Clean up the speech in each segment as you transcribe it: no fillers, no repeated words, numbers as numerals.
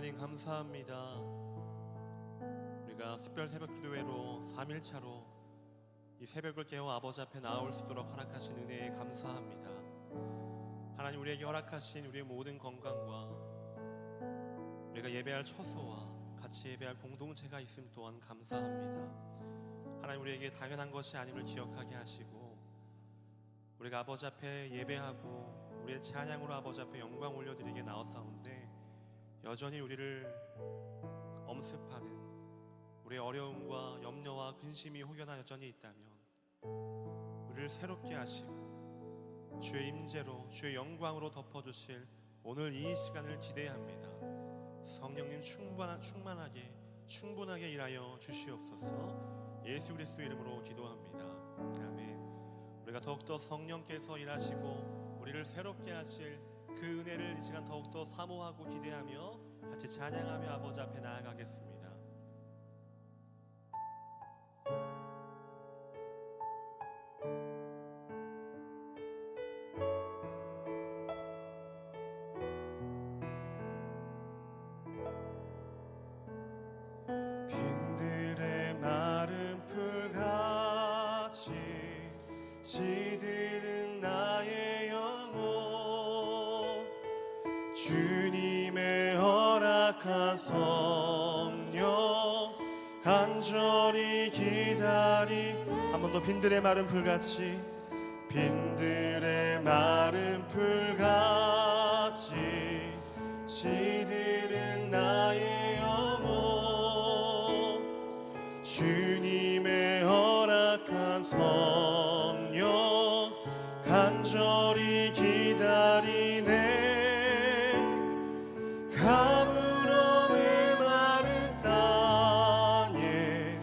하나님 감사합니다. 우리가 특별 새벽 기도회로 3일차로 이 새벽을 깨워 아버지 앞에 나올 수 있도록 허락하신 은혜에 감사합니다. 하나님, 우리에게 허락하신 우리의 모든 건강과 우리가 예배할 처소와 같이 예배할 공동체가 있음 또한 감사합니다. 하나님, 우리에게 당연한 것이 아님을 기억하게 하시고 우리가 아버지 앞에 예배하고 우리의 찬양으로 아버지 앞에 영광 올려드리게 나왔사온데 여전히 우리를 엄습하는 우리의 어려움과 염려와 근심이 혹여나 여전히 있다면 우리를 새롭게 하시고 주의 임재로 주의 영광으로 덮어주실 오늘 이 시간을 기대합니다. 성령님 충분하게 일하여 주시옵소서. 예수 그리스도 이름으로 기도합니다. 아멘. 우리가 더욱더 성령께서 일하시고 우리를 새롭게 하실 그 은혜를 이 시간 더욱더 사모하고 기대하며 같이 찬양하며 아버지 앞에 나아가겠습니다. 빈들의 마른 풀같이 지들은 나의 영혼, 주님의 허락한 성령 간절히 기다리. 한 번 더. 빈들의 마른 풀같이, 빈들의 마른 풀같이 지들은 나의 영혼, 주님의 허락한 성령 간절히 기다리네. 가물어 메마른 땅에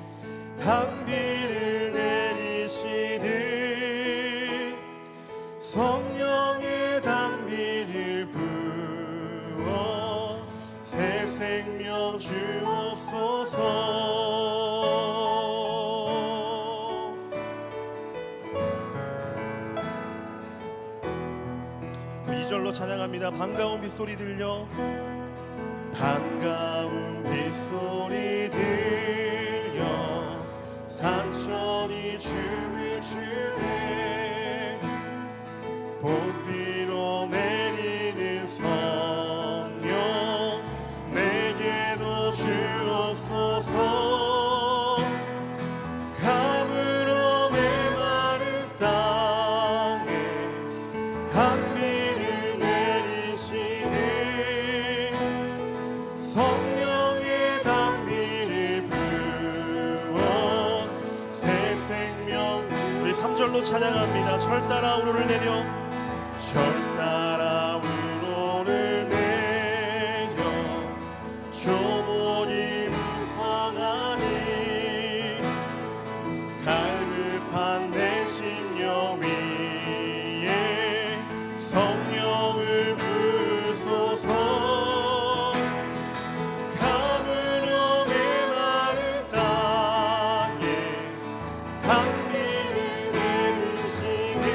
단비를 내리시듯 성령의 단비를 부어 새 생명 주옵소서. 2절로 찬양합니다. 반가운 빗소리 들려, 반가운 빗소리 들려 산천이 춤을 추네. 봄비로 내리는 성령 내게도 주옵소서. 가물어 메마른 땅에 단비를 내리시네. 성령의 단비를 부어 새 생명. 우리 3절로 찬양합니다. 절 따라 우로를 내려, 절 따라 우로를 내려 조문이 무성하니 갈급한 내 심령 위에 성령을 부소서. 가물어 메마른 땅에 단비를 내리시네.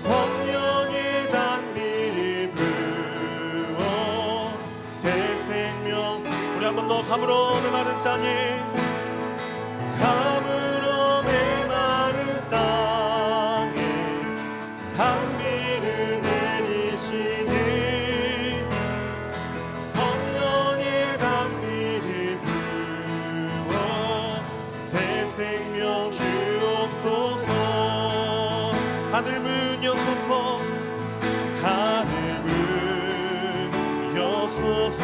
성령의 단비를 부어 새 생명. 우리 한 번 더. 가물어 메마른 땅에, 가물어 메마른 땅에 단비를 내리시네. 성령의 단비를 부어 새 생명 주옵소서. 하늘 문 여소서, 하늘 문 여소서.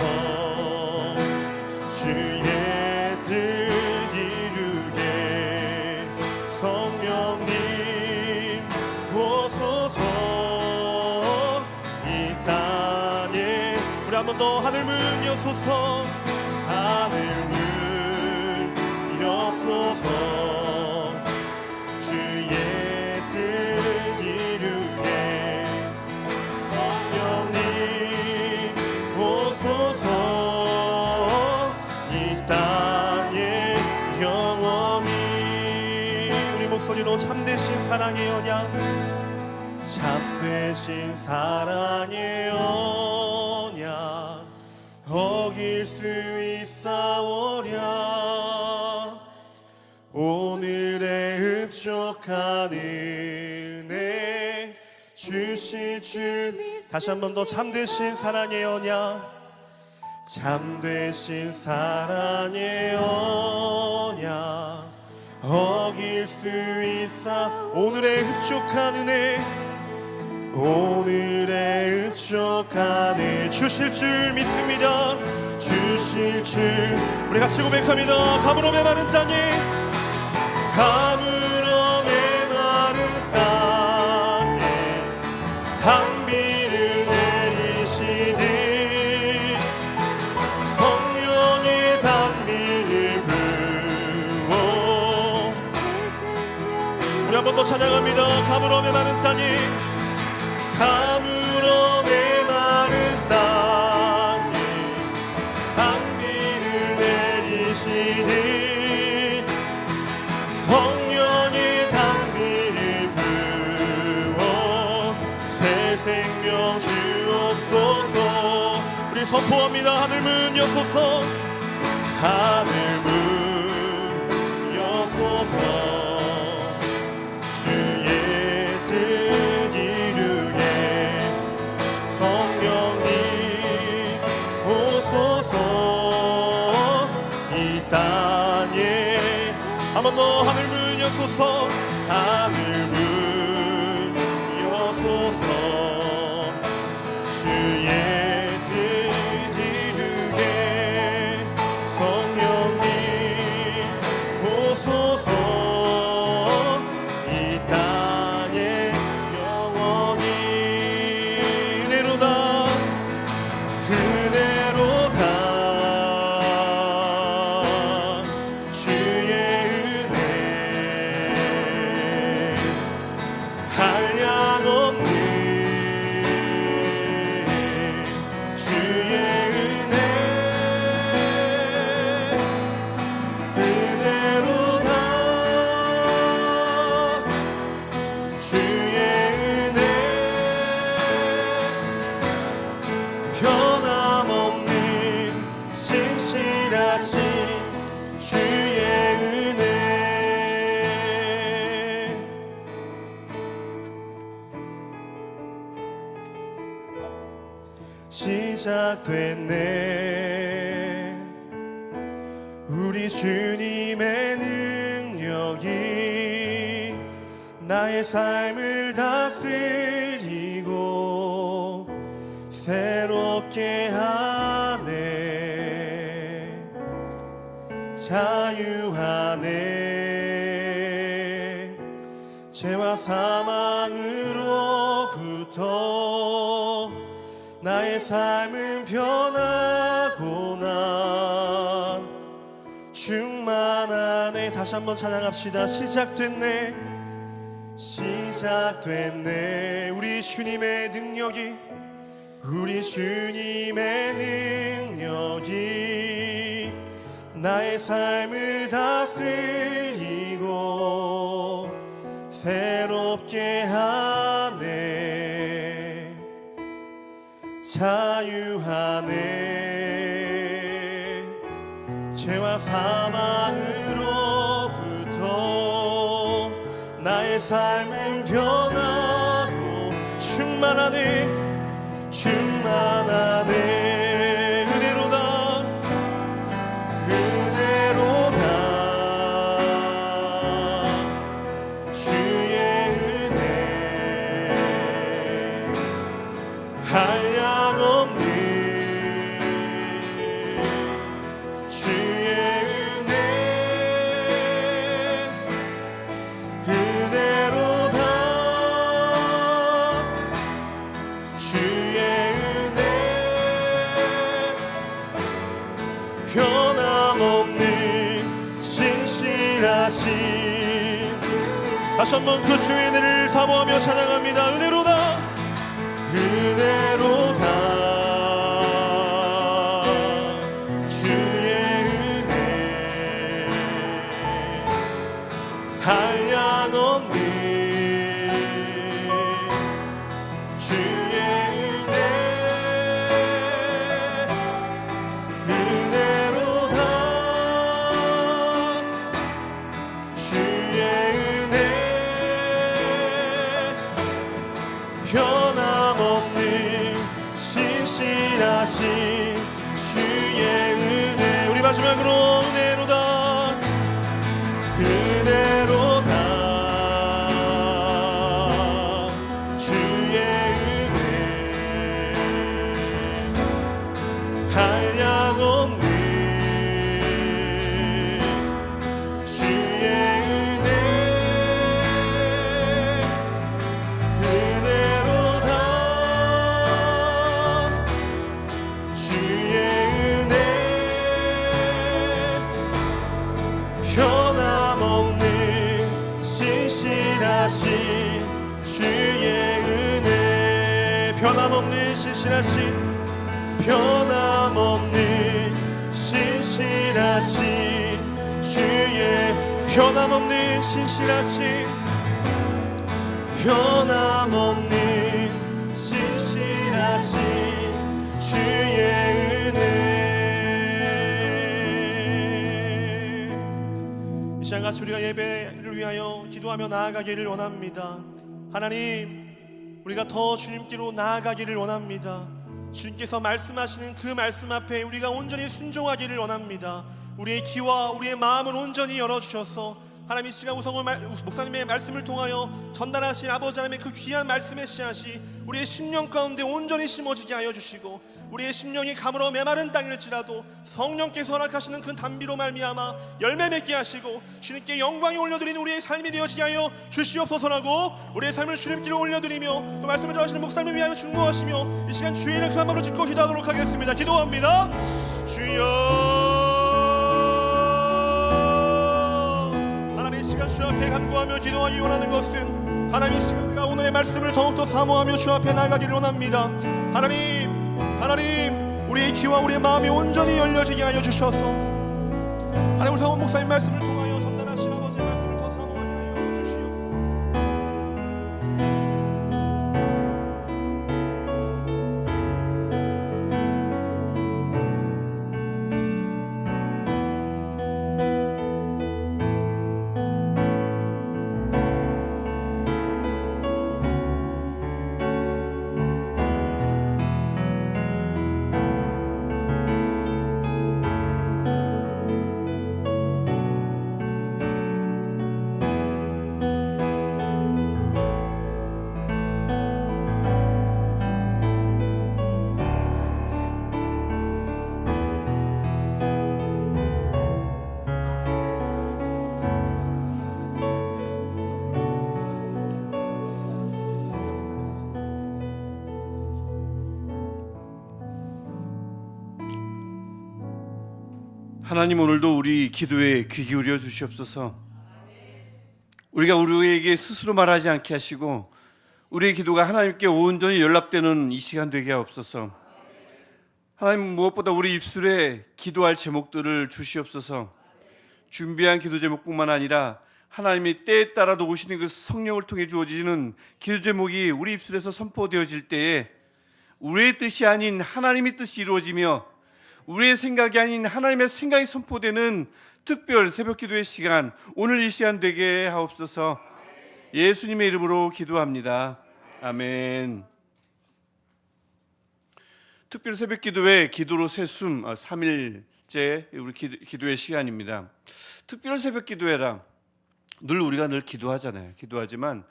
주의 뜻 이루게 성령님 오소서. 이 땅에 우리 한 번 더. 하늘 문 여소서, 하늘 문 여소서. 주의 뜻 이루게 성령님 오소서. 이 땅에 영원히. 우리 목소리로 참되신 사랑의 언약, 참되신 사랑의 언약 어길 수 있사오랴. 오늘의 흡족한 은혜 주실 줄 다시 한 번 더 참되신 사랑의 언약, 참되신 사랑의 언약 어길 수 있사. 오늘의 흡족한 은혜, 오늘의 흡족한 은혜 주실 줄 믿습니다. 주실 줄 우리 같이 고백합니다. 가물어 메마른 땅에, 가물어 메마른 땅에 단비를 내리시니 성령의 단비를 부어. 우리 한 번 더 찬양합니다. 가물어 메마른 땅에, 가물어 메마른 땅에 단비를 내리시니 성령의 단비를 부어 새 생명 주옵소서. 우리 선포합니다. 하늘 문 여소서, 하늘 문 여소서. 주의 뜻 이루게 성령님 오소서. 이 땅에 한 번 더 하늘 문 여소서, 하늘 문 여소서. 주의 뜻 이루게 성령님 오소서. 이 땅에 영원히 은혜로다, 은혜로다. 주의 은혜 한량없는 주의 은혜 은혜로다. 주의 은혜 변함없는 신실하신 주의 은혜. 시작됐네 우리 주님의 능력이 나의 삶을 다스리고 새롭게 하네. 자유하네. 죄와 사망으로부터 나의 삶은 변하고 난 충만하네. 다시 한번 찬양합시다. 시작됐네, 시작됐네. 우리 주님의 능력이, 우리 주님의 능력이 나의 삶을 다스리고 새롭게 하네. 자유하네. 죄와 사망으로부터 나의 삶은 변하고 충만하네. 충만하네. 은혜로다, 은혜로다. 주의 은혜 한량없는 주의 은혜 은혜로다. 주의 은혜 변함없는 신실하신. 다시 한번 그 주의 은혜를 사모하며 찬양합니다. 은혜로다, 은혜로다. 주의 은혜 한량없는 주의 은혜 주의 은혜. 우리 마지막으로 은혜로다 은혜로다 주의 은혜 한량없는 주의 은혜 은혜로다 주의 은혜 변함없는 신실하신 주의 은혜 변함없는 신실하신 변함없는 신실하신 주의 변함없는 신실하신 변함없는 신실하신 주의 은혜. 이 시간 같이 우리가 예배를 위하여 기도하며 나아가기를 원합니다. 하나님, 우리가 더 주님께로 나아가기를 원합니다. 주님께서 말씀하시는 그 말씀 앞에 우리가 온전히 순종하기를 원합니다. 우리의 귀와 우리의 마음을 온전히 열어주셔서 하나님, 이 시간 우성호 목사님의 말씀을 통하여 전달하신 아버지 하나님의 그 귀한 말씀의 씨앗이 우리의 심령 가운데 온전히 심어지게 하여 주시고, 우리의 심령이 가물어 메마른 땅일지라도 성령께서 허락하시는 그 단비로 말미암아 열매 맺게 하시고 주님께 영광이 올려드리는 우리의 삶이 되어지게 하여 주시옵소서라고 우리의 삶을 주님께로 올려드리며 또 말씀을 전하시는 목사님을 위하여 중보하시며 이 시간 주의 이름 그 한마디로 짓고 기도하도록 하겠습니다. 기도합니다. 주여, 시간 주 앞에 간구하며 기도하기 원하는 것은 하나님, 이 시간 우리가 오늘의 말씀을 더욱더 사모하며 주 앞에 나가기를 원합니다. 하나님, 우리의 귀와 우리의 마음이 온전히 열려지게 하여 주셔서 하나님, 우리 성원 목사님 말씀을 통하여 전달하신 아버지의 말씀을 더 사모하게 하여 주시옵소서. 하나님, 오늘도 우리 기도에 귀 기울여 주시옵소서. 우리가 우리에게 스스로 말하지 않게 하시고 우리의 기도가 하나님께 온전히 연락되는 이 시간 되게 하옵소서. 하나님, 무엇보다 우리 입술에 기도할 제목들을 주시옵소서. 준비한 기도 제목뿐만 아니라 하나님이 때에 따라도 오시는 그 성령을 통해 주어지는 기도 제목이 우리 입술에서 선포되어질 때에 우리의 뜻이 아닌 하나님의 뜻이 이루어지며 우리의 생각이 아닌 하나님의 생각이 선포되는 특별 새벽 기도의 시간, 오늘 이 시간 되게 하옵소서. 예수님의 이름으로 기도합니다. 아멘. 특별 새벽 기도회 기도로 새숨 3일째 우리 기도의 시간입니다. 특별 새벽 기도회라 늘 우리가 늘 기도하잖아요. 기도하지만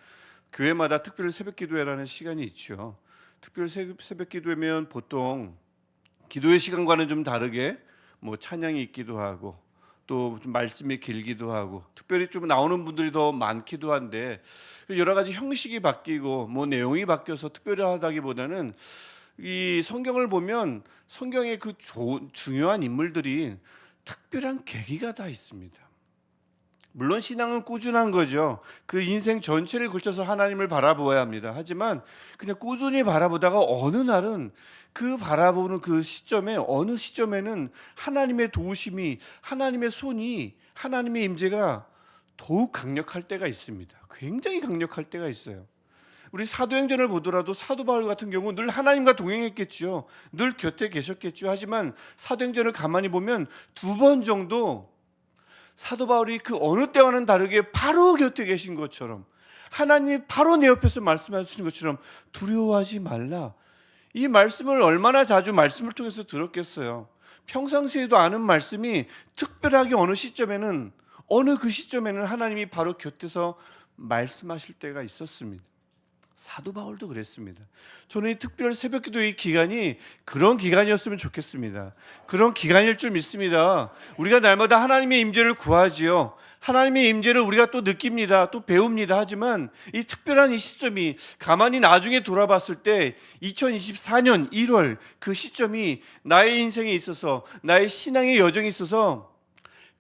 교회마다 특별 새벽 기도회라는 시간이 있죠. 특별 새벽 기도회면 보통 기도의 시간과는 좀 다르게 뭐 찬양이 있기도 하고 또 좀 말씀이 길기도 하고 특별히 좀 나오는 분들이 더 많기도 한데 여러 가지 형식이 바뀌고 뭐 내용이 바뀌어서 특별하다기보다는 이 성경을 보면 성경의 그 중요한 인물들이 특별한 계기가 다 있습니다. 물론 신앙은 꾸준한 거죠. 그 인생 전체를 걸쳐서 하나님을 바라보아야 합니다. 하지만 그냥 꾸준히 바라보다가 어느 날은 그 바라보는 그 시점에 어느 시점에는 하나님의 도우심이, 하나님의 손이, 하나님의 임재가 더욱 강력할 때가 있습니다. 굉장히 강력할 때가 있어요. 우리 사도행전을 보더라도 사도 바울 같은 경우 늘 하나님과 동행했겠죠. 늘 곁에 계셨겠죠. 하지만 사도행전을 가만히 보면 2번 정도 사도 바울이 그 어느 때와는 다르게 바로 곁에 계신 것처럼, 하나님이 바로 내 옆에서 말씀하시는 것처럼 두려워하지 말라, 이 말씀을 얼마나 자주 말씀을 통해서 들었겠어요. 평상시에도 아는 말씀이 특별하게 어느 그 시점에는 하나님이 바로 곁에서 말씀하실 때가 있었습니다. 사도 바울도 그랬습니다. 저는 이 특별 새벽기도의 기간이 그런 기간이었으면 좋겠습니다. 그런 기간일 줄 믿습니다. 우리가 날마다 하나님의 임재를 구하지요. 하나님의 임재를 우리가 또 느낍니다. 또 배웁니다. 하지만 이 특별한 이 시점이 가만히 나중에 돌아봤을 때 2024년 1월 그 시점이 나의 인생에 있어서, 나의 신앙의 여정에 있어서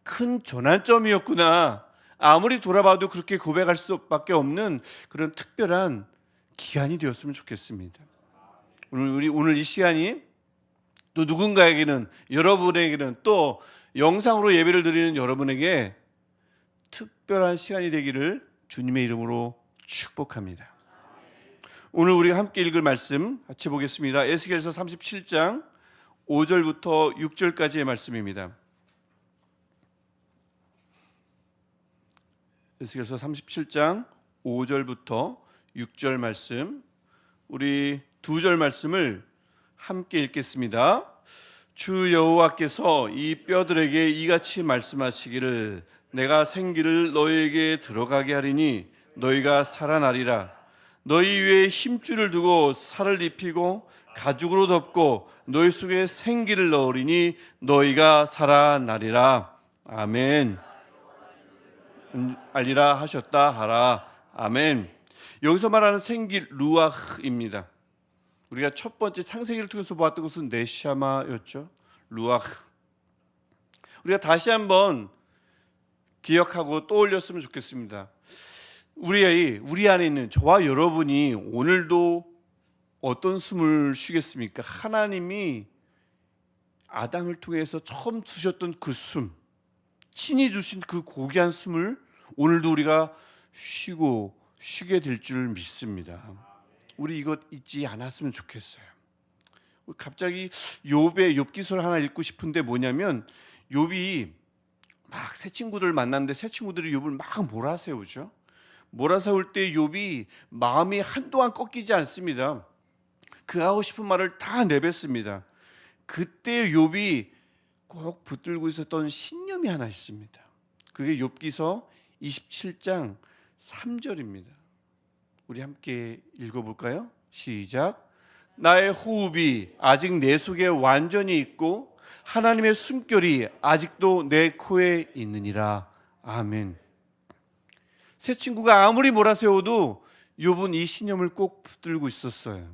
큰 전환점이었구나. 아무리 돌아봐도 그렇게 고백할 수밖에 없는 그런 특별한 기간이 되었으면 좋겠습니다. 오늘 이 시간이 또 누군가에게는, 여러분에게는, 또 영상으로 예배를 드리는 여러분에게 특별한 시간이 되기를 주님의 이름으로 축복합니다. 오늘 우리가 함께 읽을 말씀 같이 보겠습니다. 에스겔서 37장 5절부터 6절까지의 말씀입니다. 에스겔서 37장 5절부터 6절 말씀, 우리 2절 말씀을 함께 읽겠습니다. 주 여호와께서 이 뼈들에게 이같이 말씀하시기를 내가 생기를 너희에게 들어가게 하리니 너희가 살아나리라. 너희 위에 힘줄을 두고 살을 입히고 가죽으로 덮고 너희 속에 생기를 넣으리니 너희가 살아나리라. 아멘. 알리라 하셨다 하라. 아멘. 여기서 말하는 생기 루아흐입니다. 우리가 첫 번째 창세기를 통해서 보았던 것은 네샤마였죠. 루아흐. 우리가 다시 한번 기억하고 떠올렸으면 좋겠습니다. 우리 안에 있는 저와 여러분이 오늘도 어떤 숨을 쉬겠습니까? 하나님이 아담을 통해서 처음 주셨던 그 숨, 친히 주신 그 고귀한 숨을 오늘도 우리가 쉬게 될 줄 믿습니다. 우리 이것 잊지 않았으면 좋겠어요. 갑자기 욥기서를 하나 읽고 싶은데 뭐냐면 욥이 막 새 친구들을 만났는데 새 친구들이 욥을 막 몰아세우죠. 몰아세울 때 욥이 마음이 한동안 꺾이지 않습니다. 그 하고 싶은 말을 다 내뱉습니다. 그때 욥이 꼭 붙들고 있었던 신념이 하나 있습니다. 그게 욥기서 27장 3절입니다. 우리 함께 읽어볼까요? 시작. 나의 호흡이 아직 내 속에 완전히 있고 하나님의 숨결이 아직도 내 코에 있느니라. 아멘. 새 친구가 아무리 몰아세워도 욥은 이 신념을 꼭 붙들고 있었어요.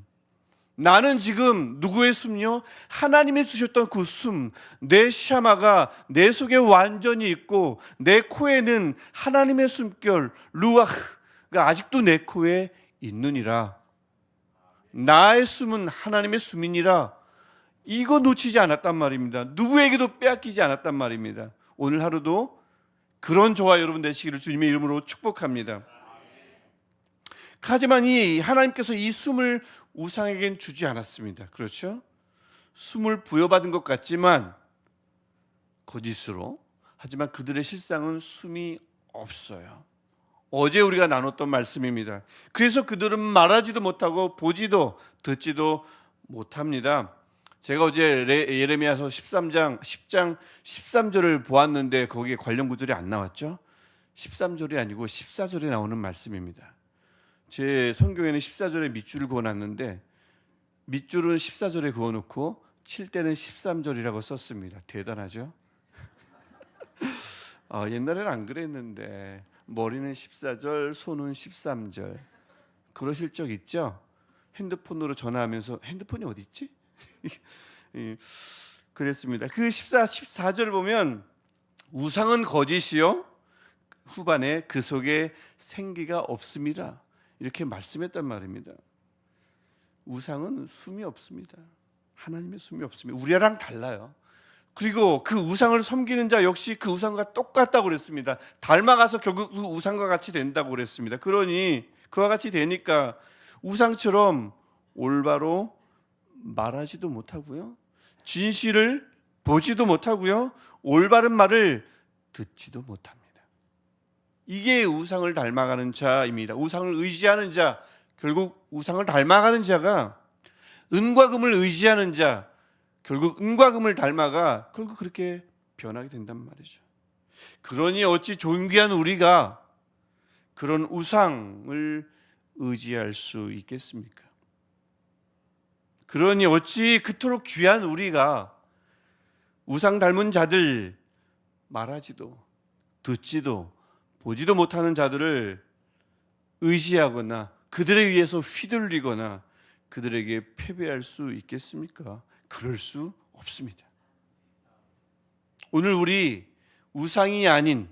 나는 지금 누구의 숨요? 하나님이 주셨던 그 숨, 내 샤마가 내 속에 완전히 있고 내 코에는 하나님의 숨결 루아흐가 아직도 내 코에 있느니라. 나의 숨은 하나님의 숨이니라. 이거 놓치지 않았단 말입니다. 누구에게도 빼앗기지 않았단 말입니다. 오늘 하루도 그런 저와 여러분 되시기를 주님의 이름으로 축복합니다. 하지만 이 하나님께서 이 숨을 우상에겐 주지 않았습니다. 그렇죠? 숨을 부여받은 것 같지만 거짓으로. 하지만 그들의 실상은 숨이 없어요. 어제 우리가 나눴던 말씀입니다. 그래서 그들은 말하지도 못하고 보지도 듣지도 못합니다. 제가 어제 예레미야서 10장 13절을 보았는데 거기에 관련 구절이 안 나왔죠? 13절이 아니고 14절에 나오는 말씀입니다. 제 성경에는 14절에 밑줄을 그어놨는데 밑줄은 14절에 그어놓고 칠 때는 13절이라고 썼습니다. 대단하죠? 옛날에는 안 그랬는데 머리는 14절, 손은 13절. 그러실 적 있죠? 핸드폰으로 전화하면서 핸드폰이 어디 있지? 그랬습니다. 그 14절 보면 우상은 거짓이요 후반에 그 속에 생기가 없습니다. 이렇게 말씀했단 말입니다. 우상은 숨이 없습니다. 하나님의 숨이 없습니다. 우리랑 달라요. 그리고 그 우상을 섬기는 자 역시 그 우상과 똑같다고 그랬습니다. 닮아가서 결국 그 우상과 같이 된다고 그랬습니다. 그러니 그와 같이 되니까 우상처럼 올바로 말하지도 못하고요, 진실을 보지도 못하고요, 올바른 말을 듣지도 못합니다. 이게 우상을 닮아가는 자입니다. 우상을 의지하는 자, 결국 우상을 닮아가는 자가 은과 금을 의지하는 자, 결국 은과 금을 닮아가 결국 그렇게 변하게 된단 말이죠. 그러니 어찌 존귀한 우리가 그런 우상을 의지할 수 있겠습니까? 그러니 어찌 그토록 귀한 우리가 우상 닮은 자들, 말하지도 듣지도 보지도 못하는 자들을 의지하거나 그들에 의해서 휘둘리거나 그들에게 패배할 수 있겠습니까? 그럴 수 없습니다. 오늘 우리 우상이 아닌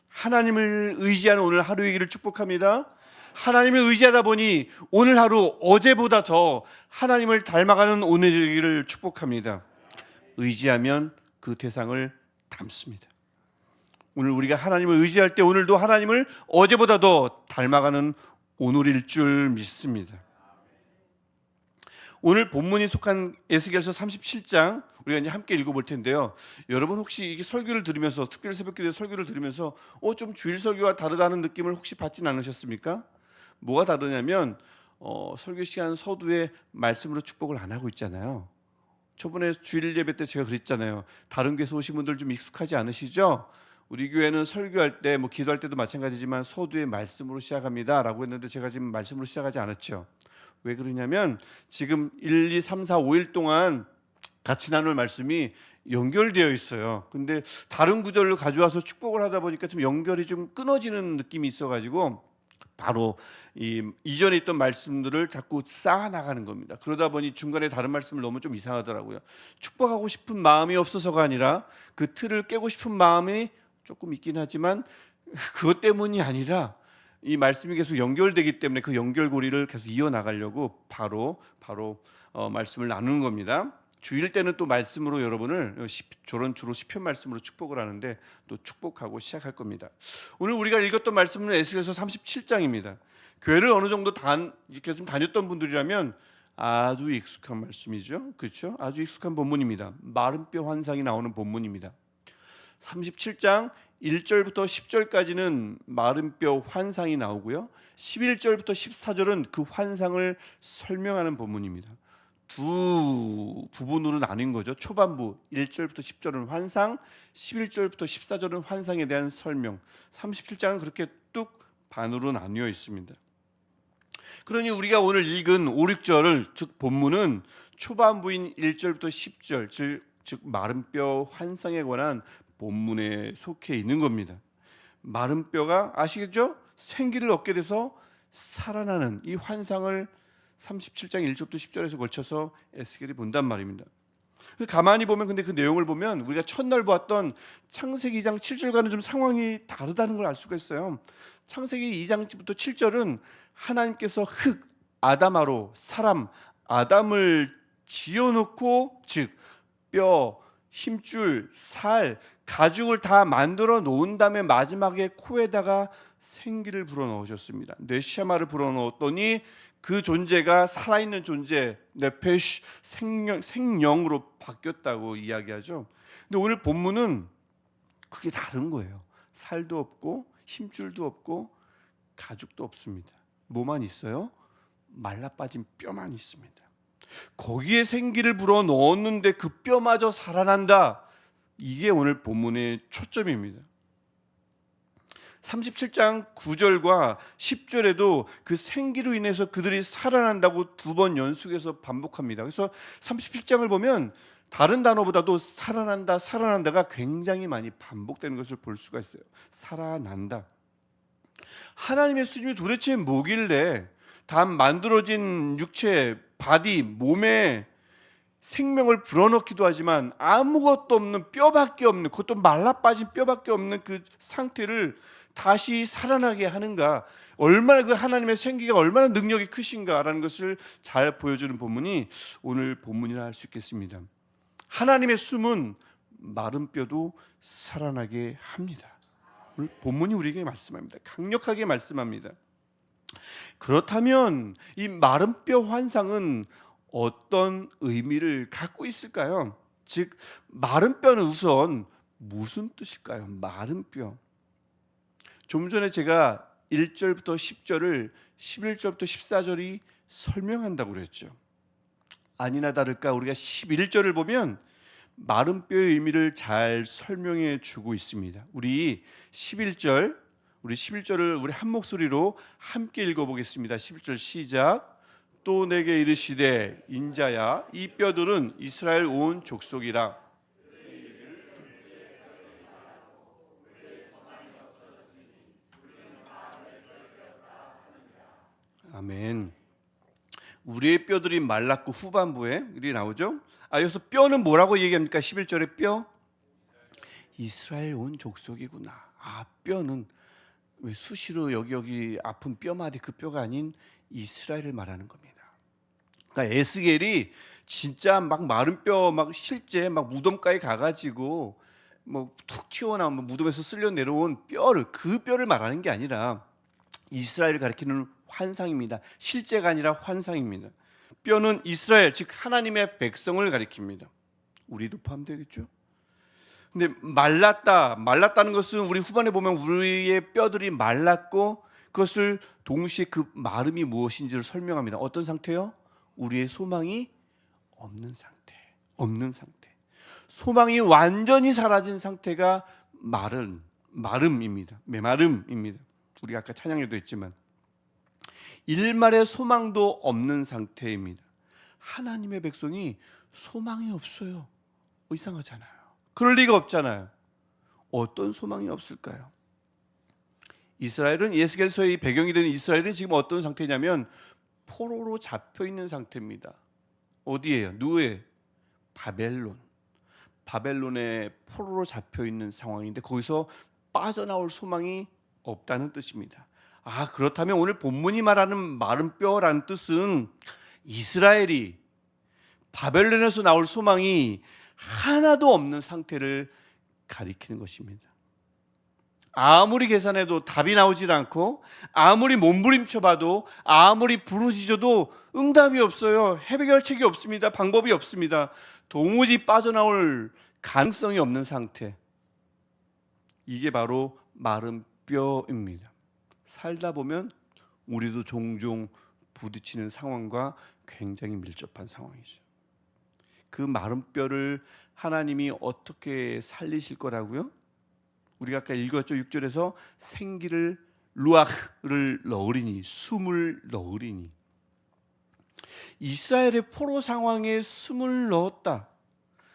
하나님을 의지하는 오늘 하루이기를 축복합니다. 하나님을 의지하다 보니 오늘 하루 어제보다 더 하나님을 닮아가는 오늘이기를 축복합니다. 의지하면 그 대상을 닮습니다. 오늘 우리가 하나님을 의지할 때 오늘도 하나님을 어제보다 더 닮아가는 오늘일 줄 믿습니다. 오늘 본문이 속한 에스겔서 37장 우리가 이제 함께 읽어볼 텐데요. 여러분 혹시 이게 설교를 들으면서 특별 새벽기도 설교를 들으면서 좀 주일 설교와 다르다는 느낌을 혹시 받진 않으셨습니까? 뭐가 다르냐면 설교 시간 서두에 말씀으로 축복을 안 하고 있잖아요. 저번에 주일 예배 때 제가 그랬잖아요. 다른 교회에서 오신 분들 좀 익숙하지 않으시죠? 우리 교회는 설교할 때 기도할 때도 마찬가지지만 서두에 말씀으로 시작합니다라고 했는데 제가 지금 말씀으로 시작하지 않았죠. 왜 그러냐면 지금 1, 2, 3, 4, 5일 동안 같이 나눌 말씀이 연결되어 있어요. 근데 다른 구절을 가져와서 축복을 하다 보니까 좀 연결이 좀 끊어지는 느낌이 있어가지고 바로 이전에 있던 말씀들을 자꾸 쌓아 나가는 겁니다. 그러다 보니 중간에 다른 말씀을 넣으면 좀 이상하더라고요. 축복하고 싶은 마음이 없어서가 아니라 그 틀을 깨고 싶은 마음이 조금 있긴 하지만 그것 때문이 아니라 이 말씀이 계속 연결되기 때문에 그 연결고리를 계속 이어나가려고 바로 말씀을 나누는 겁니다. 주일 때는 또 말씀으로 여러분을 저런 주로 시편 말씀으로 축복을 하는데 또 축복하고 시작할 겁니다. 오늘 우리가 읽었던 말씀은 에스겔서 37장입니다. 교회를 어느 정도 이렇게 좀 다녔던 분들이라면 아주 익숙한 말씀이죠. 그렇죠? 아주 익숙한 본문입니다. 마른 뼈 환상이 나오는 본문입니다. 37장 1절부터 10절까지는 마른 뼈 환상이 나오고요. 11절부터 14절은 그 환상을 설명하는 본문입니다. 두 부분으로 나뉜 거죠. 초반부 1절부터 10절은 환상, 11절부터 14절은 환상에 대한 설명. 37장은 그렇게 뚝 반으로 나뉘어 있습니다. 그러니 우리가 오늘 읽은 5, 6절을 즉 본문은 초반부인 1절부터 10절 즉 마른 뼈 환상에 관한 본문에 속해 있는 겁니다. 마른 뼈가 아시겠죠? 생기를 얻게 돼서 살아나는 이 환상을 37장 1절부터 10절에서 걸쳐서 에스겔이 본단 말입니다. 가만히 보면 근데 그 내용을 보면 우리가 첫날 보았던 창세기 2장 7절과는 좀 상황이 다르다는 걸 알 수가 있어요. 창세기 2장부터 7절은 하나님께서 흙 아담아로 사람 아담을 지어놓고 즉 뼈, 힘줄, 살, 가죽을 다 만들어 놓은 다음에 마지막에 코에다가 생기를 불어넣으셨습니다. 뇌시아마를 불어넣었더니 그 존재가 살아있는 존재, 네페쉬, 생령으로 바뀌었다고 이야기하죠. 근데 오늘 본문은 그게 다른 거예요. 살도 없고 힘줄도 없고 가죽도 없습니다. 뭐만 있어요? 말라빠진 뼈만 있습니다. 거기에 생기를 불어넣었는데 그 뼈마저 살아난다. 이게 오늘 본문의 초점입니다. 37장 9절과 10절에도 그 생기로 인해서 그들이 살아난다고 두 번 연속해서 반복합니다. 그래서 37장을 보면 다른 단어보다도 살아난다, 살아난다가 굉장히 많이 반복되는 것을 볼 수가 있어요. 살아난다. 하나님의 수준이 도대체 뭐길래 단 만들어진 육체, 바디, 몸에 생명을 불어넣기도 하지만 아무것도 없는 뼈밖에 없는, 그것도 말라빠진 뼈밖에 없는 그 상태를 다시 살아나게 하는가, 얼마나 그 하나님의 생기가 얼마나 능력이 크신가라는 것을 잘 보여주는 본문이 오늘 본문이라 할 수 있겠습니다. 하나님의 숨은 마른 뼈도 살아나게 합니다. 오늘 본문이 우리에게 말씀합니다. 강력하게 말씀합니다. 그렇다면 이 마른 뼈 환상은 어떤 의미를 갖고 있을까요? 즉 마른 뼈는 우선 무슨 뜻일까요? 마른 뼈. 좀 전에 제가 1절부터 10절을 11절부터 14절이 설명한다고 그랬죠. 아니나 다를까 우리가 11절을 보면 마른 뼈의 의미를 잘 설명해 주고 있습니다. 우리 11절을 우리 한 목소리로 함께 읽어보겠습니다. 11절 시작. 또 내게 이르시되 인자야 이 뼈들은 이스라엘 온 족속이라. 아멘. 우리의 뼈들이 말랐고 후반부에 일이 나오죠. 여기서 뼈는 뭐라고 얘기합니까? 11절에 뼈 이스라엘 온 족속이구나. 뼈는 왜 수시로 여기 아픈 뼈마디 그 뼈가 아닌 이스라엘을 말하는 겁니다. 그러니까 에스겔이 진짜 막 마른 뼈 막 실제 막 무덤가에 가가지고 뭐 툭 튀어나온 무덤에서 쓸려 내려온 뼈를 그 뼈를 말하는 게 아니라 이스라엘을 가리키는 환상입니다. 실제가 아니라 환상입니다. 뼈는 이스라엘 즉 하나님의 백성을 가리킵니다. 우리도 포함되겠죠. 근데 말랐다는 것은 우리 후반에 보면 우리의 뼈들이 말랐고 그것을 동시에 그 마름이 무엇인지를 설명합니다. 어떤 상태요? 우리의 소망이 없는 상태. 소망이 완전히 사라진 상태가 마름입니다. 메마름입니다. 우리가 아까 찬양에도 했지만 일말의 소망도 없는 상태입니다. 하나님의 백성이 소망이 없어요. 이상하잖아요. 그럴 리가 없잖아요. 어떤 소망이 없을까요? 이스라엘은 에스겔서의 배경이 되는 이스라엘은 지금 어떤 상태냐면 포로로 잡혀 있는 상태입니다. 어디예요? 누구의? 바벨론의 포로로 잡혀 있는 상황인데 거기서 빠져나올 소망이 없다는 뜻입니다. 그렇다면 오늘 본문이 말하는 마른 뼈라는 뜻은 이스라엘이 바벨론에서 나올 소망이 하나도 없는 상태를 가리키는 것입니다. 아무리 계산해도 답이 나오질 않고 아무리 몸부림쳐봐도 아무리 부르짖어도 응답이 없어요. 해결책이 없습니다. 방법이 없습니다. 도무지 빠져나올 가능성이 없는 상태. 이게 바로 마른 뼈입니다. 살다 보면 우리도 종종 부딪히는 상황과 굉장히 밀접한 상황이죠. 그 마른 뼈를 하나님이 어떻게 살리실 거라고요? 우리가 아까 읽었죠. 6절에서 생기를 루아흐를 넣으리니 숨을 넣으리니. 이스라엘의 포로 상황에 숨을 넣었다.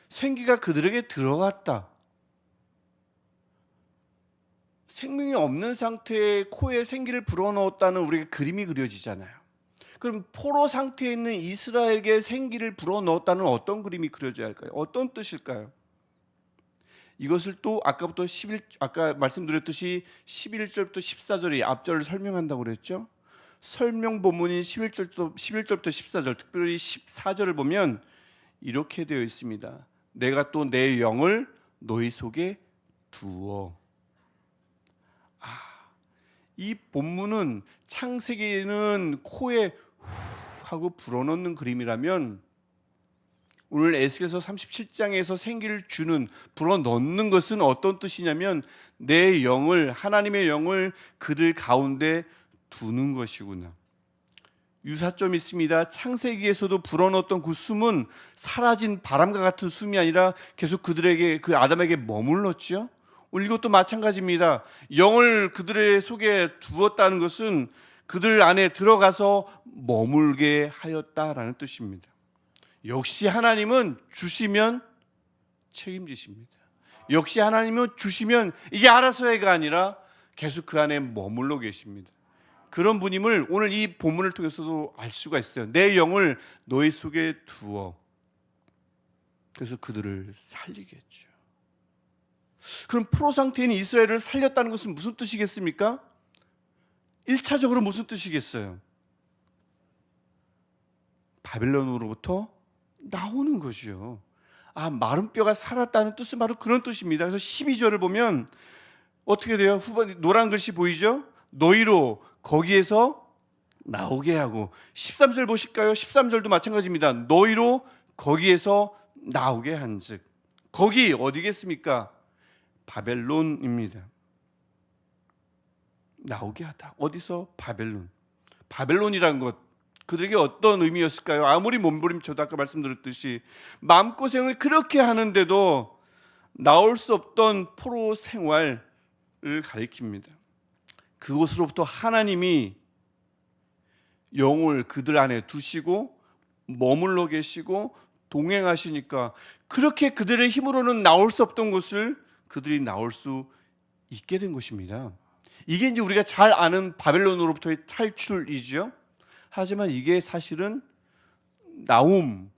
생기가 그들에게 들어갔다. 생명이 없는 상태에 코에 생기를 불어넣었다는 우리가 그림이 그려지잖아요. 그럼 포로 상태에 있는 이스라엘에게 생기를 불어넣었다는 어떤 그림이 그려져야 할까요? 어떤 뜻일까요? 이것을 또 아까 말씀드렸듯이 11절부터 14절이 앞절을 설명한다고 그랬죠. 설명 본문인 11절부터 14절, 특별히 14절을 보면 이렇게 되어 있습니다. 내가 또 내 영을 너희 속에 두어. 이 본문은 창세기에는 코에 후 하고 불어넣는 그림이라면 오늘 에스겔서 37장에서 생기를 주는 불어넣는 것은 어떤 뜻이냐면 내 영을, 하나님의 영을 그들 가운데 두는 것이구나. 유사점이 있습니다. 창세기에서도 불어넣었던 그 숨은 사라진 바람과 같은 숨이 아니라 계속 그들에게, 그 아담에게 머물렀죠. 이것도 마찬가지입니다. 영을 그들의 속에 두었다는 것은 그들 안에 들어가서 머물게 하였다라는 뜻입니다. 역시 하나님은 주시면 책임지십니다. 역시 하나님은 주시면 이제 알아서 해가 아니라 계속 그 안에 머물러 계십니다. 그런 분임을 오늘 이 본문을 통해서도 알 수가 있어요. 내 영을 너희 속에 두어. 그래서 그들을 살리겠죠. 그럼 포로 상태에 있는 이스라엘을 살렸다는 것은 무슨 뜻이겠습니까? 1차적으로 무슨 뜻이겠어요? 바벨론으로부터 나오는 것이요. 마른 뼈가 살았다는 뜻은 바로 그런 뜻입니다. 그래서 12절을 보면 어떻게 돼요? 후반 노란 글씨 보이죠? 너희로 거기에서 나오게 하고. 13절 보실까요? 13절도 마찬가지입니다. 너희로 거기에서 나오게 한즉. 거기 어디겠습니까? 바벨론입니다. 나오게 하다. 어디서? 바벨론이라는 것 그들에게 어떤 의미였을까요? 아무리 몸부림쳐도 아까 말씀드렸듯이 마음고생을 그렇게 하는데도 나올 수 없던 포로 생활을 가리킵니다. 그곳으로부터 하나님이 영을 그들 안에 두시고 머물러 계시고 동행하시니까 그렇게 그들의 힘으로는 나올 수 없던 곳을 그들이 나올 수 있게 된 것입니다. 이게 이제 우리가 잘 아는 바벨론으로부터의 탈출이죠. 하지만 이게 사실은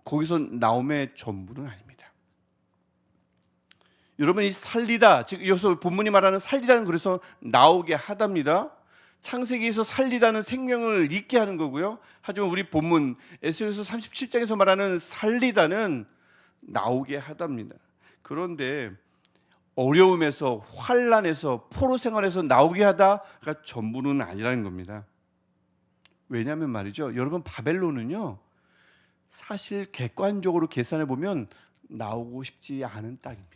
거기서 나옴의 전부는 아닙니다. 여러분, 이 살리다, 즉 여기서 본문이 말하는 살리다는 그래서 나오게 하답니다. 창세기에서 살리다는 생명을 있게 하는 거고요. 하지만 우리 본문 에스겔서 37장에서 말하는 살리다는 나오게 하답니다. 그런데 어려움에서, 환난에서, 포로 생활에서 나오게 하다가 전부는 아니라는 겁니다. 왜냐하면 말이죠, 여러분, 바벨론은요 사실 객관적으로 계산해 보면 나오고 싶지 않은 땅입니다.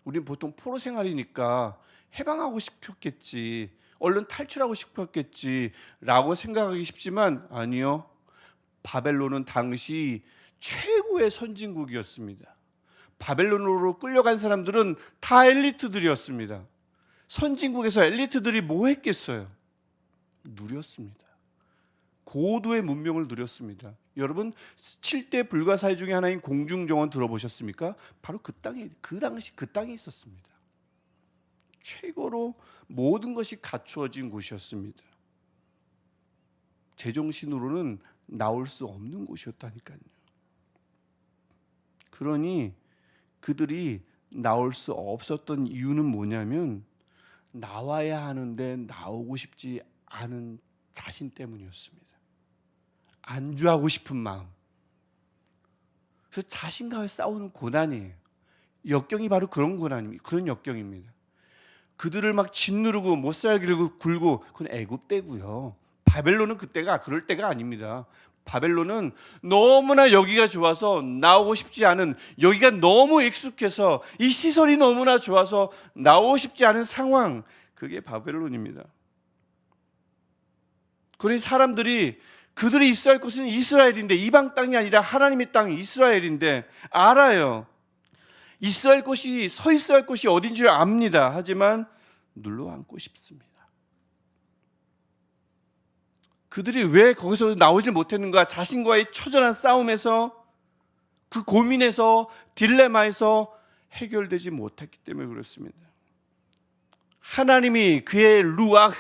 우리는 보통 포로 생활이니까 해방하고 싶었겠지, 얼른 탈출하고 싶었겠지 라고 생각하기 쉽지만 아니요, 바벨론은 당시 최고의 선진국이었습니다. 바벨론으로 끌려간 사람들은 다 엘리트들이었습니다. 선진국에서 엘리트들이 뭐 했겠어요? 누렸습니다. 고도의 문명을 누렸습니다. 여러분, 7대 불가사의 중에 하나인 공중정원 들어보셨습니까? 바로 그 땅에, 그 당시 그 땅에 있었습니다. 최고로 모든 것이 갖추어진 곳이었습니다. 제정신으로는 나올 수 없는 곳이었다니까요. 그러니 그들이 나올 수 없었던 이유는 뭐냐면 나와야 하는데 나오고 싶지 않은 자신 때문이었습니다. 안주하고 싶은 마음. 그래서 자신과의 싸우는 고난이에요. 역경이 바로 그런 고난입니다. 그런 역경입니다. 그들을 막 짓누르고 못살기를 굴고, 그건 애굽 때고요. 바벨론은 그때가 그럴 때가 아닙니다. 바벨론은 너무나 여기가 좋아서 나오고 싶지 않은, 여기가 너무 익숙해서 이 시설이 너무나 좋아서 나오고 싶지 않은 상황, 그게 바벨론입니다. 그러니 사람들이 그들이 있어야 할 곳은 이스라엘인데, 이방 땅이 아니라 하나님의 땅이 이스라엘인데 알아요. 있어야 할 곳이, 서 있어야 할 곳이 어딘 줄 압니다. 하지만 눌러 앉고 싶습니다. 그들이 왜 거기서 나오질 못했는가? 자신과의 처절한 싸움에서, 그 고민에서, 딜레마에서 해결되지 못했기 때문에 그렇습니다. 하나님이 그의 루ach,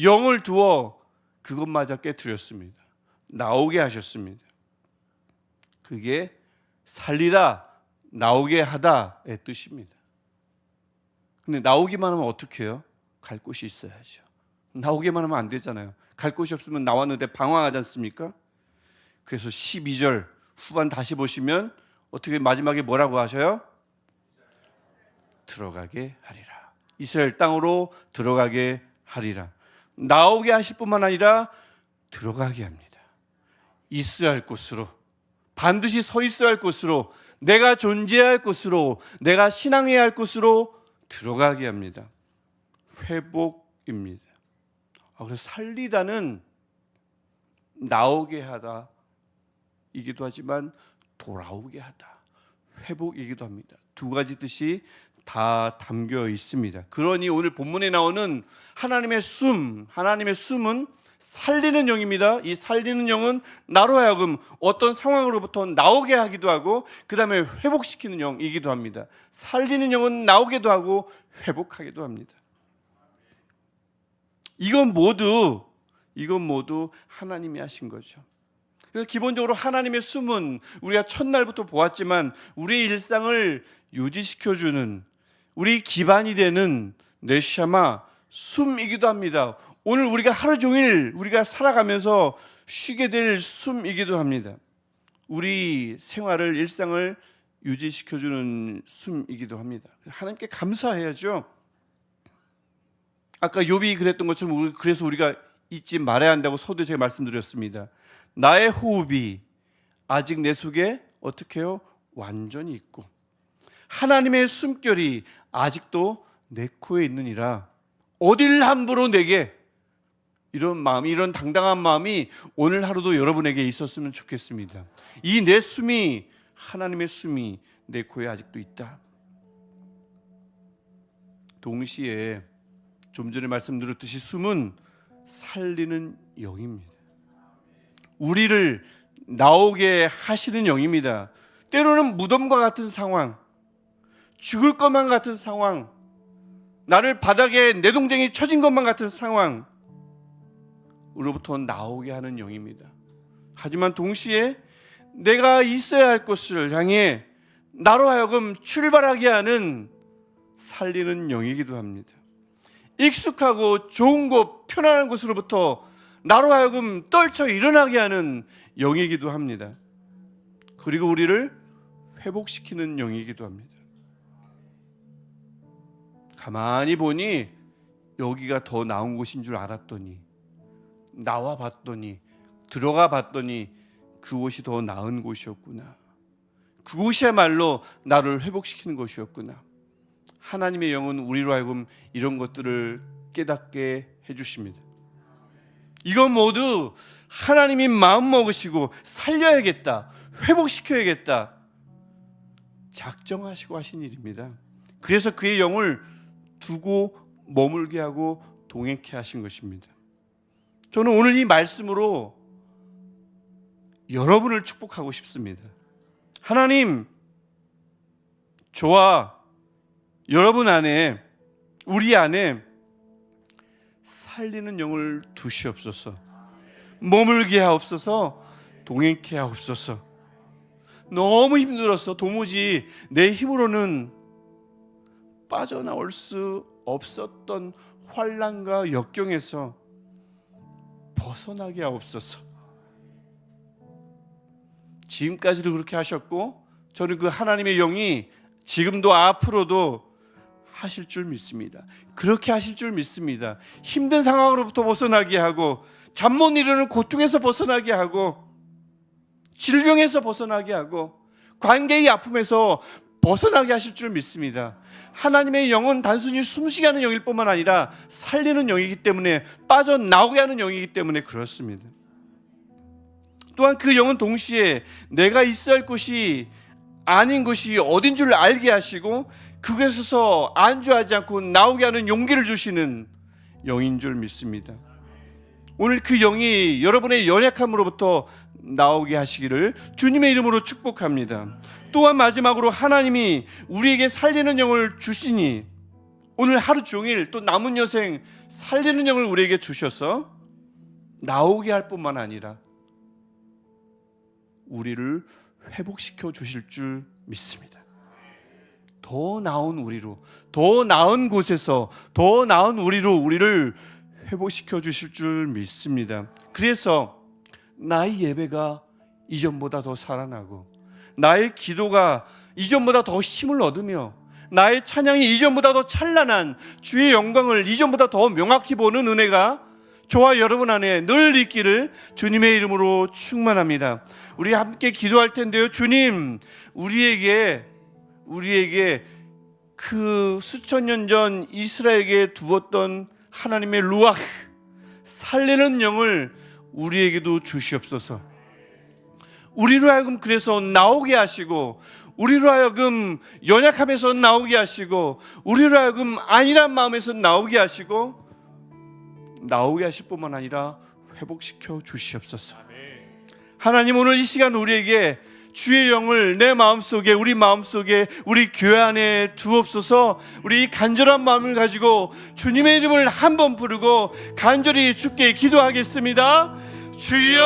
영을 두어 그것마저 깨뜨렸습니다. 나오게 하셨습니다. 그게 살리다, 나오게 하다의 뜻입니다. 근데 나오기만 하면 어떻게 해요? 갈 곳이 있어야죠. 나오기만 하면 안 되잖아요. 갈 곳이 없으면 나왔는데 방황하지 않습니까? 그래서 12절 후반 다시 보시면 어떻게 마지막에 뭐라고 하셔요? 들어가게 하리라. 이스라엘 땅으로 들어가게 하리라. 나오게 하실 뿐만 아니라 들어가게 합니다. 있어야 할 곳으로, 반드시 서 있어야 할 곳으로, 내가 존재해야 할 곳으로, 내가 신앙해야 할 곳으로 들어가게 합니다. 회복입니다. 그래서 살리다는 나오게 하다 이기도 하지만 돌아오게 하다, 회복이기도 합니다. 두 가지 뜻이 다 담겨 있습니다. 그러니 오늘 본문에 나오는 하나님의 숨은 살리는 영입니다. 이 살리는 영은 나로 하여금 어떤 상황으로부터 나오게 하기도 하고, 그 다음에 회복시키는 영이기도 합니다. 살리는 영은 나오기도 하고 회복하기도 합니다. 이건 모두 하나님이 하신 거죠. 그래서 기본적으로 하나님의 숨은 우리가 첫날부터 보았지만 우리의 일상을 유지시켜주는, 우리 기반이 되는 네샤마, 숨이기도 합니다. 오늘 우리가 하루 종일 우리가 살아가면서 쉬게 될 숨이기도 합니다. 우리 생활을, 일상을 유지시켜주는 숨이기도 합니다. 하나님께 감사해야죠. 아까 욥이 그랬던 것처럼, 그래서 우리가 잊지 말아야 한다고 서두에 제가 말씀드렸습니다. 나의 호흡이 아직 내 속에 어떻게 해요? 완전히 있고 하나님의 숨결이 아직도 내 코에 있느니라 어딜 함부로 내게 이런 마음이, 이런 당당한 마음이 오늘 하루도 여러분에게 있었으면 좋겠습니다. 이 내 숨이, 하나님의 숨이 내 코에 아직도 있다. 동시에 좀 전에 말씀드렸듯이 숨은 살리는 영입니다. 우리를 나오게 하시는 영입니다. 때로는 무덤과 같은 상황, 죽을 것만 같은 상황, 나를 바닥에 내동댕이 쳐진 것만 같은 상황 으로부터 나오게 하는 영입니다. 하지만 동시에 내가 있어야 할 곳을 향해 나로 하여금 출발하게 하는 살리는 영이기도 합니다. 익숙하고 좋은 곳, 편안한 곳으로부터 나로 하여금 떨쳐 일어나게 하는 영이기도 합니다. 그리고 우리를 회복시키는 영이기도 합니다. 가만히 보니 여기가 더 나은 곳인 줄 알았더니, 나와 봤더니, 들어가 봤더니 그곳이 더 나은 곳이었구나. 그곳이야말로 나를 회복시키는 곳이었구나. 하나님의 영은 우리로 하여금 이런 것들을 깨닫게 해주십니다. 이건 모두 하나님이 마음 먹으시고 살려야겠다, 회복시켜야겠다 작정하시고 하신 일입니다. 그래서 그의 영을 두고 머물게 하고 동행케 하신 것입니다. 저는 오늘 이 말씀으로 여러분을 축복하고 싶습니다. 하나님, 저와 여러분 안에, 우리 안에 살리는 영을 두시옵소서. 머물게 하옵소서. 동행케 하옵소서. 너무 힘들어서 도무지 내 힘으로는 빠져나올 수 없었던 환난과 역경에서 벗어나게 하옵소서. 지금까지도 그렇게 하셨고 저는 그 하나님의 영이 지금도 앞으로도 하실 줄 믿습니다. 그렇게 하실 줄 믿습니다. 힘든 상황으로부터 벗어나게 하고, 잠 못 이루는 고통에서 벗어나게 하고, 질병에서 벗어나게 하고, 관계의 아픔에서 벗어나게 하실 줄 믿습니다. 하나님의 영은 단순히 숨쉬게 하는 영일 뿐만 아니라 살리는 영이기 때문에, 빠져나오게 하는 영이기 때문에 그렇습니다. 또한 그 영은 동시에 내가 있어야 할 곳이 아닌 곳이 어딘 줄 알게 하시고 그곳에서 안주하지 않고 나오게 하는 용기를 주시는 영인 줄 믿습니다. 오늘 그 영이 여러분의 연약함으로부터 나오게 하시기를 주님의 이름으로 축복합니다. 또한 마지막으로 하나님이 우리에게 살리는 영을 주시니 오늘 하루 종일 또 남은 여생 살리는 영을 우리에게 주셔서 나오게 할 뿐만 아니라 우리를 회복시켜 주실 줄 믿습니다. 더 나은 우리로, 더 나은 곳에서 더 나은 우리로 우리를 회복시켜 주실 줄 믿습니다. 그래서 나의 예배가 이전보다 더 살아나고, 나의 기도가 이전보다 더 힘을 얻으며, 나의 찬양이 이전보다 더 찬란한 주의 영광을 이전보다 더 명확히 보는 은혜가 저와 여러분 안에 늘 있기를 주님의 이름으로 충만합니다. 우리 함께 기도할 텐데요. 주님, 우리에게 그 수천 년 전 이스라엘에게 두었던 하나님의 루ach, 살리는 영을 우리에게도 주시옵소서. 우리로 하여금 그래서 나오게 하시고, 우리로 하여금 연약함에서 나오게 하시고, 우리로 하여금 안일한 마음에서 나오게 하시고, 나오게 하실 뿐만 아니라 회복시켜 주시옵소서. 하나님, 오늘 이 시간 우리에게 주의 영을 내 마음속에, 우리 마음속에, 우리 교회 안에 두옵소서. 우리 간절한 마음을 가지고 주님의 이름을 한번 부르고 간절히 주께 기도하겠습니다. 주여,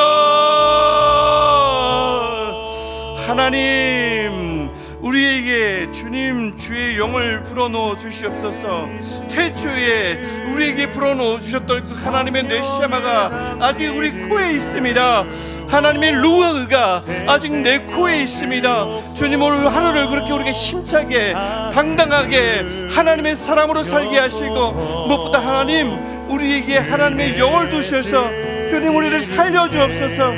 하나님, 우리에게 주님 주의 영을 불어넣어 주시옵소서. 태초에 우리에게 불어넣어 주셨던 그 하나님의 뇌시아마가 아직 우리 코에 있습니다. 하나님의 루아가 아직 내 코에 있습니다. 주님, 오늘 하루를 그렇게 우리에게 힘차게 당당하게 하나님의 사람으로 살게 하시고, 무엇보다 하나님, 우리에게 하나님의 영을 두셔서 주님 우리를 살려주옵소서.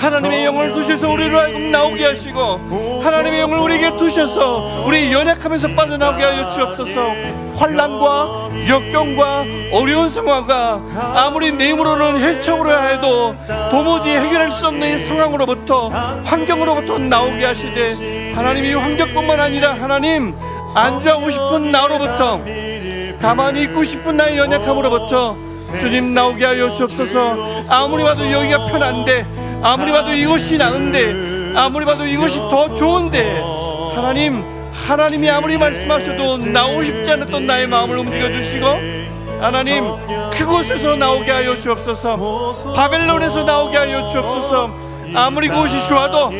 하나님의 영을 두셔서 우리로 하여금 나오게 하시고 하나님의 영을 우리에게 두셔서 우리 연약하면서 빠져나오게 하여 주옵소서. 환난과 역경과 어려운 상황과 아무리 내 힘으로는 헤쳐오려 해도 도무지 해결할 수 없는 이 상황으로부터 환경으로부터 나오게 하시되 하나님이 환경뿐만 아니라 하나님 안주하고 싶은 나로부터 가만히 있고 싶은 나의 연약함으로부터 주님 나오게 하여 주옵소서. 아무리 봐도 여기가 편한데 아무리 봐도 이곳이 나은데 아무리 봐도 이곳이 더 좋은데 하나님이 아무리 말씀하셔도 나오고 싶지 않았던 나의 마음을 움직여주시고 하나님 그곳에서 나오게 하여 주옵소서. 바벨론에서 나오게 하여 주옵소서. 아무리 그곳이 좋아도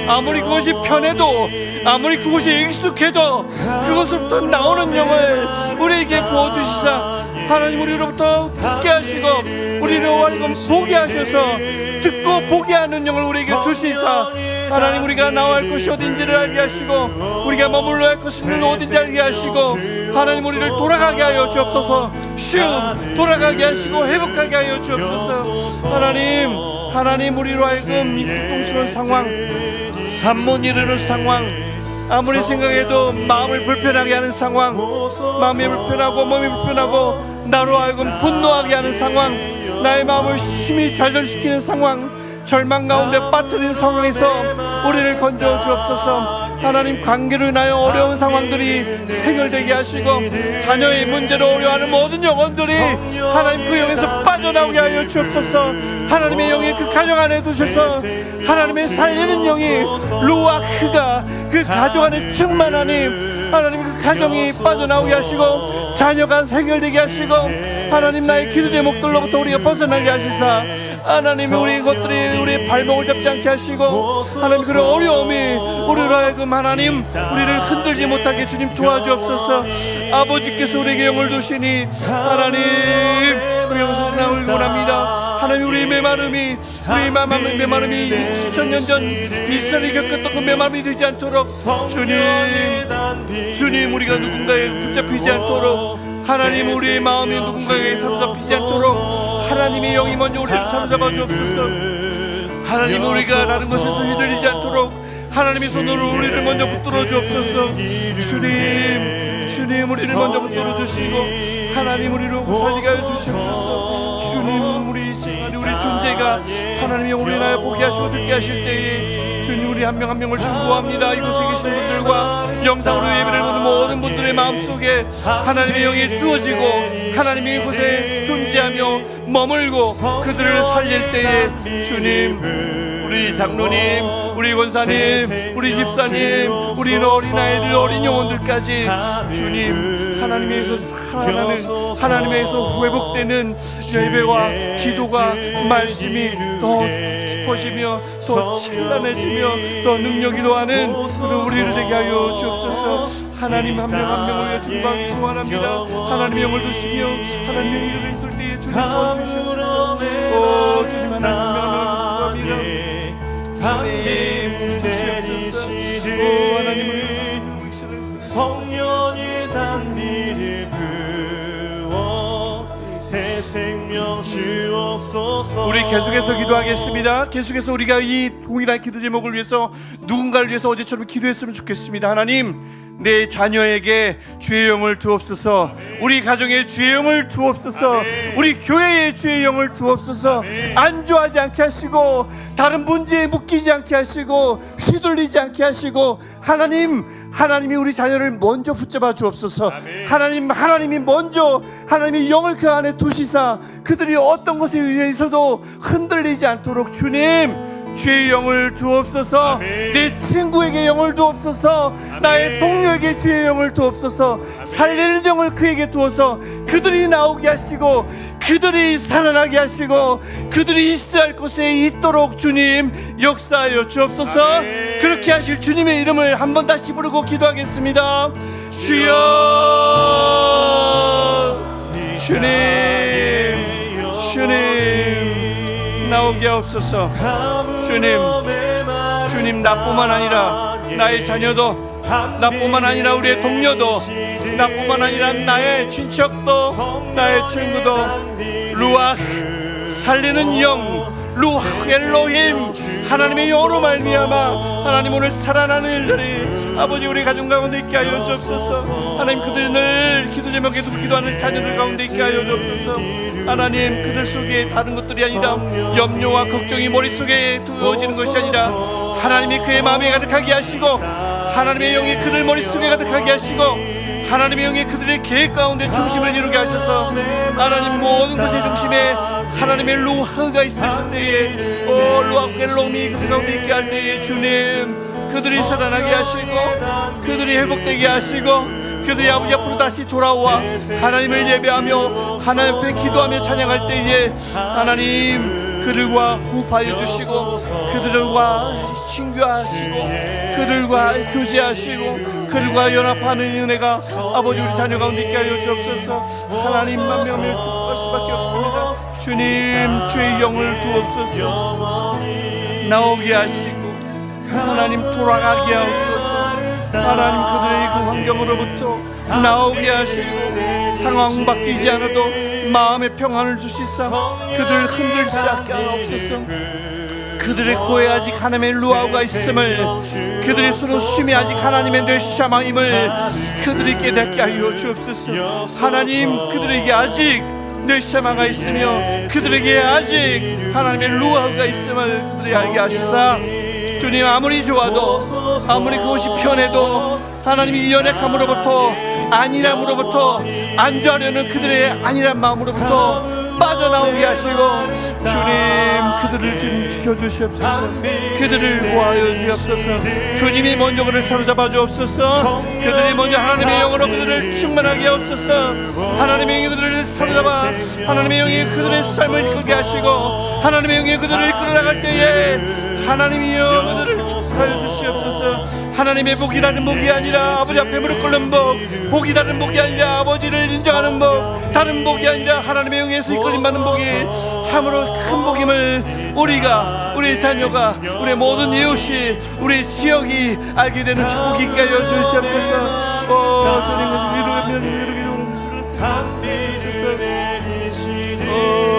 아무리 그곳이 편해도 아무리 그곳이 익숙해도 그곳으로부터 나오는 영을 우리에게 부어주시사 하나님 우리로부터 듣게 하시고 우리로 하여금 보게 하셔서 듣고 보게 하는 영을 우리에게 주시사 하나님 우리가 나와야 할 곳이 어딘지를 알게 하시고 우리가 머물러야 할 곳은 어딘지 알게 하시고 하나님 우리를 돌아가게 하여 주옵소서. 돌아가게 하시고 회복하게 하여 주옵소서. 하나님 우리로 하여금 이 고통스러운 상황 잠 못 이루는 상황 아무리 생각해도 마음을 불편하게 하는 상황 마음이 불편하고 몸이 불편하고 나로 하여금 분노하게 하는 상황 나의 마음을 심히 좌절시키는 상황 절망 가운데 빠뜨린 상황에서 우리를 건져 주옵소서. 하나님 관계로 인하여 어려운 상황들이 해결되게 하시고 자녀의 문제로 어려워하는 모든 영혼들이 하나님 그 영에서 빠져나오게 하여 주옵소서. 하나님의 영이 그 가정 안에 두셔서 하나님의 살리는 영이 루아크가 그 가정 안에 충만하니 하나님 그 가정이 빠져나오게 하시고 자녀가 해결되게 하시고 하나님 나의 기도 제목들로부터 우리가 벗어나게 하시사 하나님 우리 것들이 우리의 발목을 잡지 않게 하시고 하나님 그런 어려움이 우리로 하여금 하나님 우리를 흔들지 못하게 주님 도와주옵소서. 아버지께서 우리에게 영을 두시니 하나님 그 영에서 나오길 원합니다. 하나님 우리의 메마름이 우리의 메마름이 7,000년 전 이스라엘이 겪었던 그 메마름이 되지 않도록 주님 우리가 누군가에 붙잡히지 않도록 하나님 우리의 마음이 누군가에게 사로잡히지 않도록 하나님의 영이 먼저 우리를 사로잡아 주옵소서. 하나님 우리가 다른 것에서 휘둘리지 않도록 하나님의 손으로 우리를 먼저 붙들어 주옵소서. 주님 우리를 먼저 붙들어 주시고 하나님 우리를 살리게 하여 주시옵소서. 주님 우리 존재가 하나님의 영으로 인하여 보게 하시고 듣게 하실 때에 주님 우리 한 명 한 명을 충고합니다. 이곳에 계신 분들과 영상으로 예배를 보는 모든 분들의 마음속에 하나님의 영이 주어지고 하나님이 이곳에 존재하며 머물고 그들을 살릴 때에 주님 우리 장로님 우리 권사님 우리 집사님 우리 어린아이들 어린 영혼들까지 주님 하나님에서 살아나는 하나님에서 회복되는 예배와 기도가 말씀이 더 깊어지며 더 찬란해지며 더 능력이 더하는 그런 우리를 되게 하여 주옵소서. 하나님 한 명 한 명을 위해 중방이 소원합니다. 하나님의 영을 두시며 하나님의 일을 있을 때에 주님 도와주시옵소서. 오 주님 하나님 한 명 한 명을 구합니다. 하나님 주시옵소서. 오 하나님을 성령의 단비를 부어 새 생명 주옵소서. 우리 계속해서 기도하겠습니다. 계속해서 우리가 이 동일한 기도 제목을 위해서 누군가를 위해서 어제처럼 기도했으면 좋겠습니다. 하나님 내 자녀에게 주의 영을 두옵소서. 우리 가정에 주의 영을 두옵소서. 우리 교회에 주의 영을 두옵소서. 안주하지 않게 하시고 다른 문제에 묶이지 않게 하시고 휘둘리지 않게 하시고 하나님이 우리 자녀를 먼저 붙잡아 주옵소서. 하나님이 먼저 하나님의 영을 그 안에 두시사 그들이 어떤 것에 의해서도 흔들리지 않도록 주님 주의 영을 두옵소서. 내 친구에게 영을 두옵소서. 나의 동료에게 주의 영을 두옵소서. 살리는 영을 그에게 두어서 그들이 나오게 하시고 그들이 살아나게 하시고 그들이 있어야 할 곳에 있도록 주님 역사하여 주옵소서. 그렇게 하실 주님의 이름을 한 번 다시 부르고 기도하겠습니다. 주여 주님 나오게 하옵소서. 주님 나뿐만 아니라 나의 자녀도 나뿐만 아니라 우리의 동료도 나뿐만 아니라 나의 친척도 나의 친구도 루아 살리는 영 루아 엘로힘 하나님의 영으로 말미암아 하나님 오늘 살아나는 일들이 아버지 우리 가정 가운데 있게 하여 주옵소서. 하나님 그들이 늘 기도 제목에 두고 기도하는 자녀들 가운데 있게 하여 주옵소서. 하나님 그들 속에 다른 것들이 아니라 염려와 걱정이 머릿속에 두어지는 것이 아니라 하나님이 그의 마음에 가득하게 하시고 하나님의 영이 그들 머릿속에 가득하게 하시고 하나님의 영이 그들의 계획 가운데 중심을 이루게 하셔서 하나님 모든 것의 중심에 하나님의 루아가 있을 때에 루아 겔롬이 그들 가운데 있게 할 때에 주님 그들이 살아나게 하시고 그들이 회복되게 하시고 그들이 아버지 앞으로 다시 돌아와 하나님을 예배하며 하나님 앞에 기도하며 찬양할 때에 하나님 그들과 호흡하여 주시고 그들과 친교하시고 그들과 교제하시고 그들과 연합하는 은혜가 아버지 우리 자녀 가운데 있게 하여 주옵소서. 하나님만 명을 축복할 수밖에 없습니다. 주님 주의 영을 두옵소서. 나오게 하시고 하나님 돌아가게 하옵소서. 하나님 그들의 그 환경으로부터 나오게 하시고 상황 바뀌지 않아도 마음의 평안을 주시사 그들 흔들지 않게 하옵소서. 그들의 코에 아직 하나님의 루아가 있음을 그들의 서로 쉼이 아직 하나님의 뇌샤마임을 그들이 깨닫게 하여 주옵소서. 하나님 그들에게 아직 뇌샤마가 있으며 그들에게 아직 하나님의 루아가 있음을 그들이 알게 하시사 주님 아무리 좋아도 아무리 그것이 편해도 하나님이 연약함으로부터 안일함으로부터 안주하려는 그들의 안일한 마음으로부터 빠져나오게 하시고 주님 그들을 좀 지켜주시옵소서. 그들을 보하여 주옵소서. 주님이 먼저 그를 사로잡아 주옵소서. 그들이 먼저 하나님의 영으로 그들을 충만하게 하옵소서. 하나님의 영이 그들을 사로잡아 하나님의 영이 그들의 삶을 이끌게 하시고 하나님의 영이 그들을 이끌어나갈 때에 하나님이여 그들을 축복하여 주시옵소서. 하나님의 복이라는 복이 아니라 아버지 앞에 무릎 꿇는 복, 복이 다른 복이 아니라 아버지를 인정하는 복, 다른 복이 아니라 하나님의 영에서 이끌림받는 복이 참으로 큰 복임을 우리가 우리 자녀가 우리 모든 이웃이 우리 지역이 알게 되는 축복이 있게 하여 주시옵소서.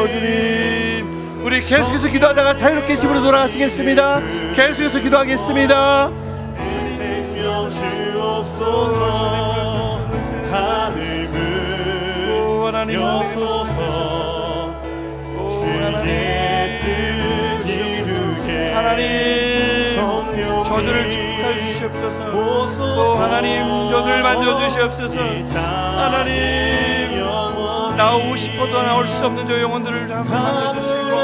주님 우리 계속해서 기도하다가 자유롭게 집으로 돌아가시겠습니다. 계속해서 기도하겠습니다. 하나님 저들을 축복해 주시옵소서. 하나님 저들을 만져 주시옵소서. 하나님 나오고 싶어도 나올 수 없는 저 영혼들을 만져 주시고